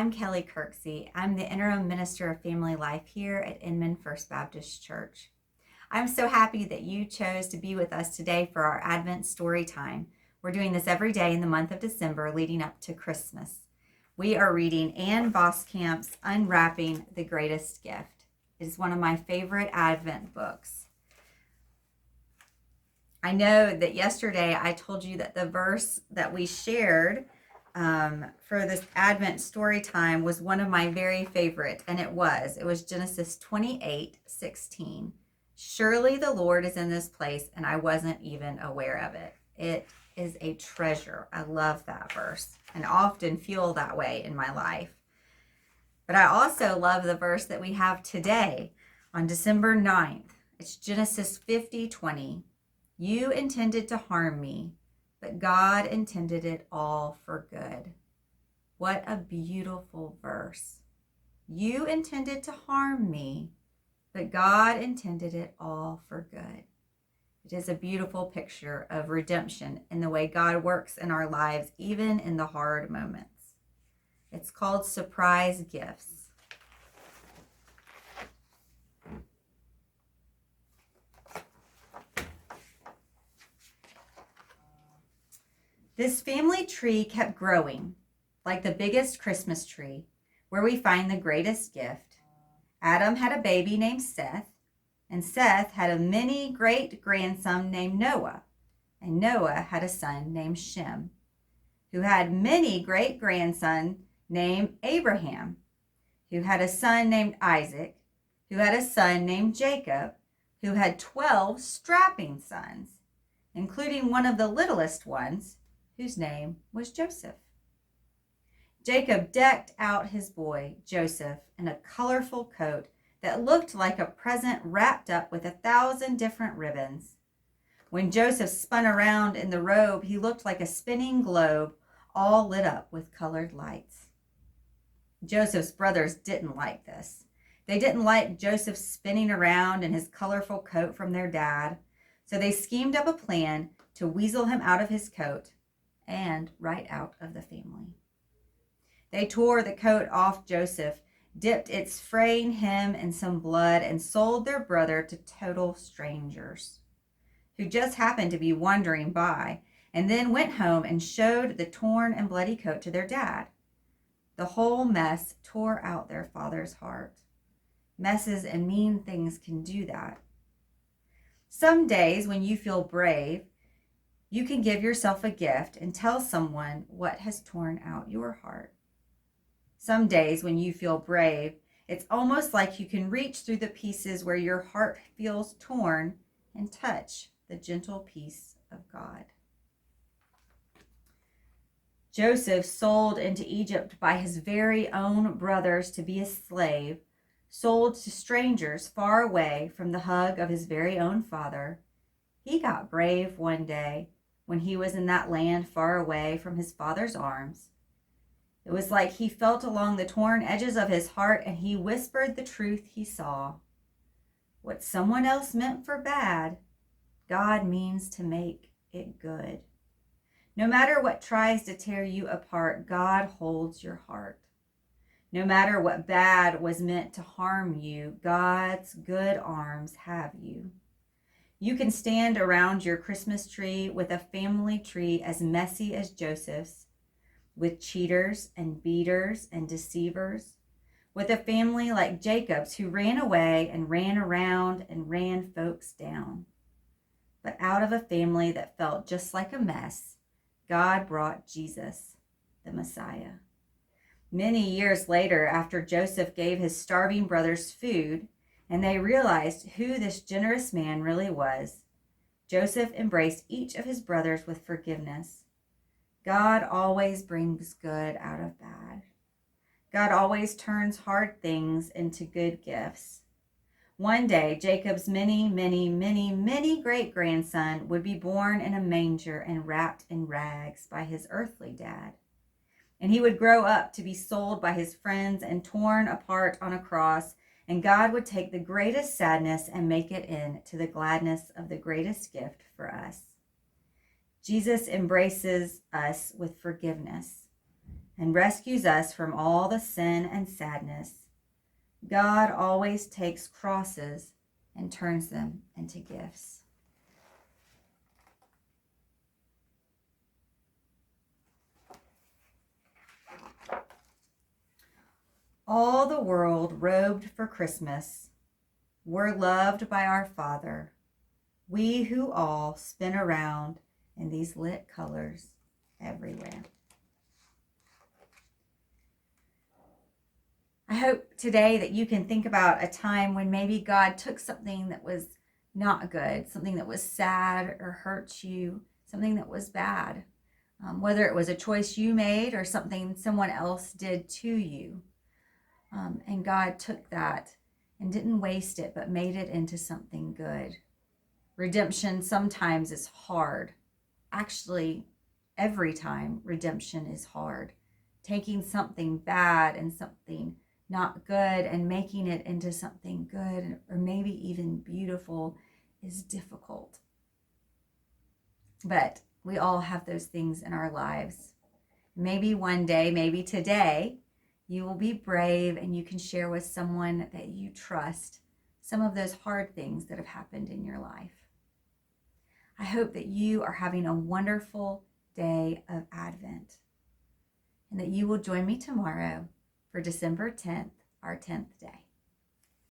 I'm Kelly Kirksey. I'm the interim minister of family life here at Inman First Baptist Church. I'm so happy that you chose to be with us today for our Advent story time. We're doing this every day in the month of December leading up to Christmas. We are reading Voskamp's Unwrapping, the Greatest Gift. It is one of my favorite Advent books. I know that yesterday I told you that the verse that we shared for this Advent story time was one of my very favorite, and it was Genesis 28:16. Surely the Lord is in this place, and I wasn't even aware of it. It is a treasure. I love that verse and often feel that way in my life. But I also love the verse that we have today on December 9th. It's Genesis 50:20. You intended to harm me, but God intended it all for good. What a beautiful verse. You intended to harm me, but God intended it all for good. It is a beautiful picture of redemption in the way God works in our lives, even in the hard moments. It's called surprise gifts. This family tree kept growing, like the biggest Christmas tree, where we find the greatest gift. Adam had a baby named Seth, and Seth had a many great-grandson named Noah, and Noah had a son named Shem, who had many great-grandson named Abraham, who had a son named Isaac, who had a son named Jacob, who had 12 strapping sons, including one of the littlest ones, whose name was Joseph. Jacob decked out his boy, Joseph, in a colorful coat that looked like a present wrapped up with 1,000 different ribbons. When Joseph spun around in the robe, he looked like a spinning globe, all lit up with colored lights. Joseph's brothers didn't like this. They didn't like Joseph spinning around in his colorful coat from their dad, so they schemed up a plan to weasel him out of his coat and right out of the family. They tore the coat off Joseph, dipped its fraying hem in some blood, and sold their brother to total strangers who just happened to be wandering by, and then went home and showed the torn and bloody coat to their dad. The whole mess tore out their father's heart. Messes and mean things can do that. Some days when you feel brave, you can give yourself a gift and tell someone what has torn out your heart. Some days when you feel brave, it's almost like you can reach through the pieces where your heart feels torn and touch the gentle peace of God. Joseph, sold into Egypt by his very own brothers to be a slave, sold to strangers far away from the hug of his very own father, he got brave one day when he was in that land far away from his father's arms. It was like he felt along the torn edges of his heart and he whispered the truth he saw. What someone else meant for bad, God means to make it good. No matter what tries to tear you apart, God holds your heart. No matter what bad was meant to harm you, God's good arms have you. You can stand around your Christmas tree with a family tree as messy as Joseph's, with cheaters and beaters and deceivers, with a family like Jacob's who ran away and ran around and ran folks down. But out of a family that felt just like a mess, God brought Jesus, the Messiah. Many years later, after Joseph gave his starving brothers food, and they realized who this generous man really was, Joseph embraced each of his brothers with forgiveness. God always brings good out of bad. God always turns hard things into good gifts. One day, Jacob's many great-grandson would be born in a manger and wrapped in rags by his earthly dad. And he would grow up to be sold by his friends and torn apart on a cross, and God would take the greatest sadness and make it into the gladness of the greatest gift for us. Jesus embraces us with forgiveness. and rescues us from all the sin and sadness. God always takes crosses and turns them into gifts. All the world robed for Christmas. We're loved by our Father. We who all spin around in these lit colors everywhere. I hope today that you can think about a time when maybe God took something that was not good, something that was sad or hurt you, something that was bad, whether it was a choice you made or something someone else did to you. And God took that and didn't waste it, but made it into something good. Redemption sometimes is hard. Actually, every time redemption is hard. Taking something bad and something not good and making it into something good or maybe even beautiful is difficult. But we all have those things in our lives. Maybe one day, maybe today, you will be brave and you can share with someone that you trust some of those hard things that have happened in your life. I hope that you are having a wonderful day of Advent and that you will join me tomorrow for December 10th, our 10th day.